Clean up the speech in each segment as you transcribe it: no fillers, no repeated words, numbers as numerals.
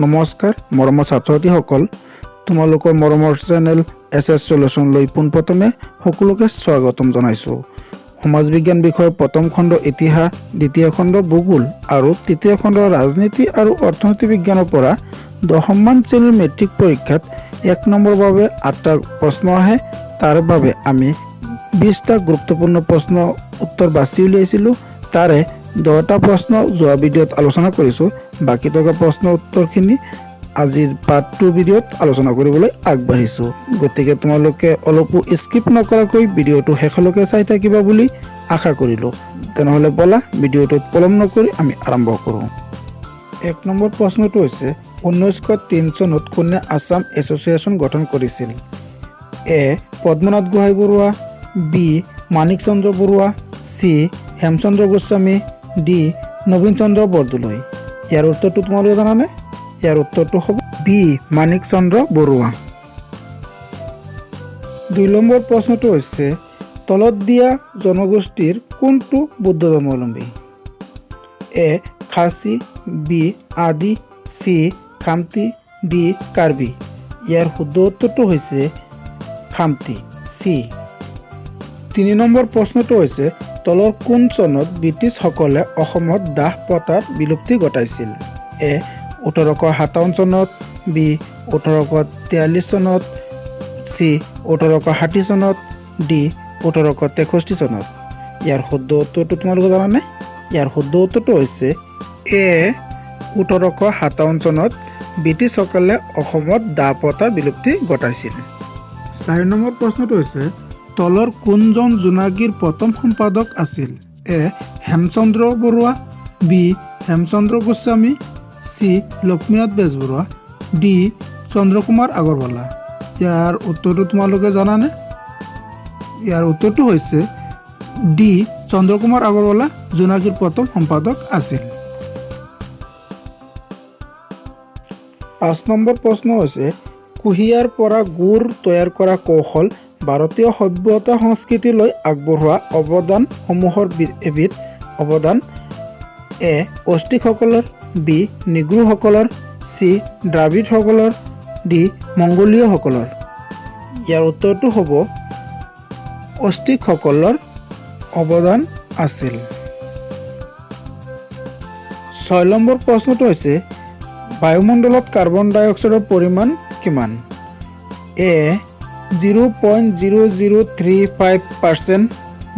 নমস্কাৰ মৰমৰ ছাত্ৰ-ছাত্ৰীসকল, তোমালোকৰ মৰমৰ চেনেল এছএছ সলিউশন লৈ পোনপ্ৰথমে সকলোকে স্বাগতম জনাইছোঁ। সমাজ বিজ্ঞান বিষয়ৰ প্ৰথম খণ্ড ইতিহাস, দ্বিতীয় খণ্ড ভূগোল আৰু তৃতীয় খণ্ড ৰাজনীতি আৰু অৰ্থনীতি বিজ্ঞানৰ পৰা 10মান শ্ৰেণীৰ মেট্ৰিক পৰীক্ষাত 1 নম্বৰ বাবে 8টা প্ৰশ্ন আহে। তাৰ বাবে আমি 20টা গুৰুত্বপূৰ্ণ প্ৰশ্ন উত্তৰ বাছি উলিয়াইছিলোঁ। তাৰে 10টা প্ৰশ্ন যোৱা ভিডিঅ'ত আলোচনা কৰিছোঁ। বাকী থকা প্ৰশ্ন উত্তৰখিনি আজিৰ পাৰ্ট 2 ভিডিঅ'ত আলোচনা কৰিবলৈ আগবাঢ়িছোঁ। গতিকে তোমালোকে অলপো স্কিপ নকৰাকৈ ভিডিঅ'টো শেষলৈকে চাই থাকিবা বুলি আশা কৰিলোঁ। তেনেহ'লে ব'লা ভিডিঅ'টোত পলম নকৰি আমি আৰম্ভ কৰোঁ। 1 নম্বৰ প্ৰশ্নটো হৈছে 1903 চনত কোনে আছাম এছ'চিয়েশ্যন গঠন কৰিছিল? এ. পদ্মনাথ গোহাঁই বৰুৱা, বি. মাণিক চন্দ্ৰ বৰুৱা, চি. হেমচন্দ্ৰ গোস্বামী, ডি. নবীন চন্দ্ৰ বৰদলৈ। ইয়াৰ উত্তৰটো তোমালোকে জানানে? ইয়াৰ উত্তৰটো হ'ব বি. মাণিক চন্দ্ৰ বৰুৱা। 2 নম্বৰ প্ৰশ্নটো হৈছে তলত দিয়া জনগোষ্ঠীৰ কোনটো বৌদ্ধ ধৰ্মাৱলম্বী? এ. খাচী, বি. আদি, চি. খামতি, ডি. কাৰ্বি। ইয়াৰ শুদ্ধ উত্তৰটো হৈছে খামতি, চি। 3 নম্বৰ প্ৰশ্নটো হৈছে তলৰ কোন চনত ব্ৰিটিছসকলে অসমত দাহ প্ৰথাৰ বিলুপ্তি ঘটাইছিল? এ. 1857 চনত, বি. 1843 চনত, চি. 1860 চনত, ডি. 1863 চনত। ইয়াৰ শুদ্ধ উত্তৰটো তোমালোকে জানানে? ইয়াৰ শুদ্ধ উত্তৰটো হৈছে এ. 1857 চনত ব্ৰিটিছসকলে অসমত দাহ প্ৰথাৰ বিলুপ্তি ঘটাইছিল। 4 নম্বৰ প্ৰশ্নটো হৈছে তলৰ কোনজন জোনাকীৰ প্ৰথম সম্পাদক আছিল? এ. Hemchandra Barua, B. Hemchandra Goswami, C. Lakshminath Bezbaroa, D. Chandra Kumar Agarwala. ইয়াৰ উত্তৰটো তোমালোকে জানানে? ইয়াৰ উত্তৰটো হৈছে ডি. চন্দ্ৰকুমাৰ আগৰৱালা জোনাকীৰ প্ৰথম সম্পাদক আছিল। 5 নম্বৰ প্ৰশ্ন হৈছে কুঁহিয়াৰ পৰা গুড় তৈয়াৰ কৰা কৌশল ভাৰতীয় সভ্যতা সংস্কৃতিলৈ আগবঢ়োৱা অৱদানসমূহৰ এবিধ অৱদান। এ. অষ্ট্ৰিকসকলৰ, বি. নিগ্ৰোসকলৰ, চি. দ্ৰাবিড়সকলৰ, ডি. মংগোলীয়সকলৰ। ইয়াৰ উত্তৰটো হ'ব অষ্ট্ৰিকসকলৰ অৱদান আছিল। 6 নম্বৰ প্ৰশ্নটো হৈছে বায়ুমণ্ডলত কাৰ্বন ডাই অক্সাইডৰ পৰিমাণ কিমান? এ. 0.0035%,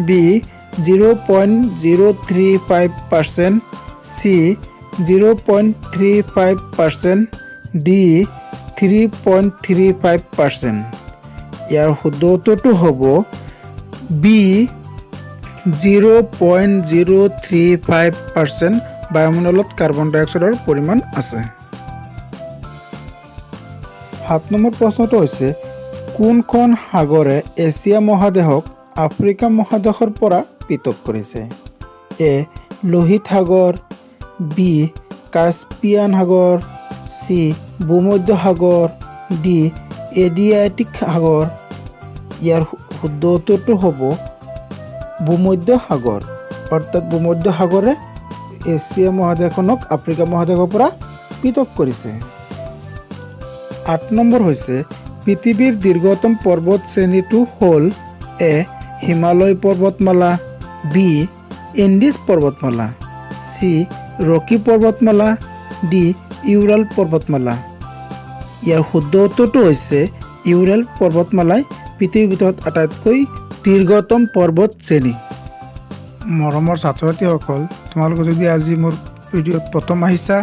বি. 0.035%, চি. 0.35%, ডি. 3.35%। ইয়াৰ শুদ্ধ উত্তৰটো হ'ব বি. 0.035% বায়ুমণ্ডলত কাৰ্বন ডাই অক্সাইডৰ পৰিমাণ আছে। 7 নম্বৰ প্ৰশ্নটো হৈছে কোনখন সাগৰে এছিয়া মহাদেশক আফ্ৰিকা মহাদেশৰ পৰা পৃথক কৰিছে? এ. লোহিত সাগৰ, বি. কাস্পিয়ান সাগৰ, চি. ভূমধ্য সাগৰ, ডি. এডিয়াটিক সাগৰ। ইয়াৰ শুদ্ধ উত্তৰটো হ'ব ভূমধ্য সাগৰ, অৰ্থাৎ ভূমধ্য সাগৰে এছিয়া মহাদেশখনক আফ্ৰিকা মহাদেশৰ পৰা পৃথক কৰিছে। 8 নম্বৰ হৈছে পৃথিৱীৰ দীৰ্ঘতম পৰ্বত শ্ৰেণীটো হ'ল এ. হিমালয় পৰ্বতমালা, বি. এণ্ডিজ পৰ্বতমালা, চি. ৰকি পৰ্বতমালা, ডি. ইউৰাল পৰ্বতমালা। ইয়াৰ শুদ্ধ উত্তৰটো হৈছে ইউৰাল পৰ্বতমালাই পৃথিৱীৰ ভিতৰত আটাইতকৈ দীৰ্ঘতম পৰ্বত শ্ৰেণী। মৰমৰ ছাত্ৰ-ছাত্ৰীসকল, তোমালোকে যদি আজি মোৰ ভিডিঅ'ত প্ৰথম আহিছা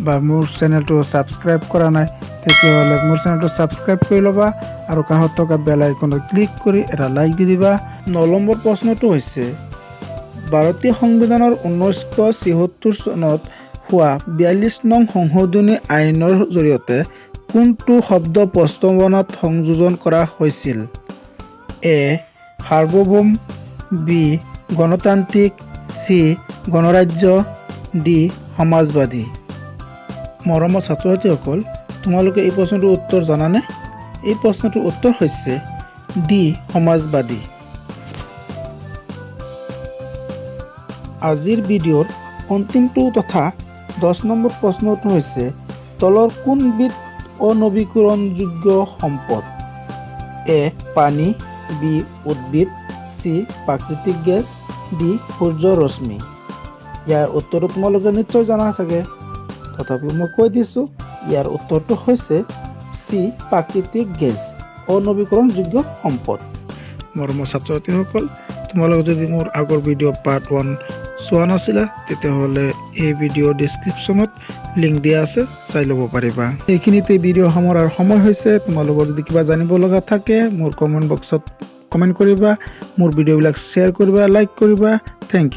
বা মোৰ চেনেলটো ছাবস্ক্ৰাইব কৰা নাই তেতিয়াহ'লে মোৰ চেনেলটো ছাবস্ক্ৰাইব কৰি ল'বা আৰু কাষত থকা বেল আইকনত ক্লিক কৰি এটা লাইক দি দিবা। 9 নম্বৰ প্ৰশ্নটো হৈছে ভাৰতীয় সংবিধানৰ 1976 চনত হোৱা 42 নং সংশোধনী আইনৰ জৰিয়তে কোনটো শব্দ প্ৰস্তাৱনাত সংযোজন কৰা হৈছিল? এ. সাৰ্বভৌম, বি. গণতান্ত্ৰিক, চি. গণৰাজ্য, ডি. সমাজবাদী। মৰমৰ ছাত্ৰ-ছাত্ৰীসকল, তোমালোকে এই প্ৰশ্নটোৰ উত্তৰ জানানে? এই প্ৰশ্নটোৰ উত্তৰ হৈছে ডি. সমাজবাদী। আজিৰ ভিডিঅ'ৰ অন্তিমটো তথা 10 নম্বৰ প্ৰশ্নটো হৈছে তলৰ কোনবিধ অনবীকৰণযোগ্য সম্পদ? এ পানী, বি উদ্ভিদ, চি প্ৰাকৃতিক গেছ, ডি সূৰ্যৰ ৰশ্মি। ইয়াৰ উত্তৰটো তোমালোকে নিশ্চয় জানা চাগে, তথাপিও মই কৈ দিছোঁ, ইয়াৰ উত্তৰটো হৈছে চি প্ৰাকৃতিক গেছ, অনবীকৰণযোগ্য সম্পদ। মৰমৰ ছাত্ৰ ছাত্ৰীসকল, তোমালোকে যদি মোৰ আগৰ ভিডিঅ' পাৰ্ট 1 চোৱা নাছিলা তেতিয়াহ'লে এই ভিডিঅ'ৰ ডিছক্ৰিপশ্যনত লিংক দিয়া আছে, চাই ল'ব পাৰিবা। এইখিনিতে ভিডিঅ' সামৰাৰ সময় হৈছে। তোমালোকৰ যদি কিবা জানিব লগা থাকে মোৰ কমেণ্ট বক্সত কমেণ্ট কৰিবা, মোৰ ভিডিঅ'বিলাক শ্বেয়াৰ কৰিবা, লাইক কৰিবা। Thank U.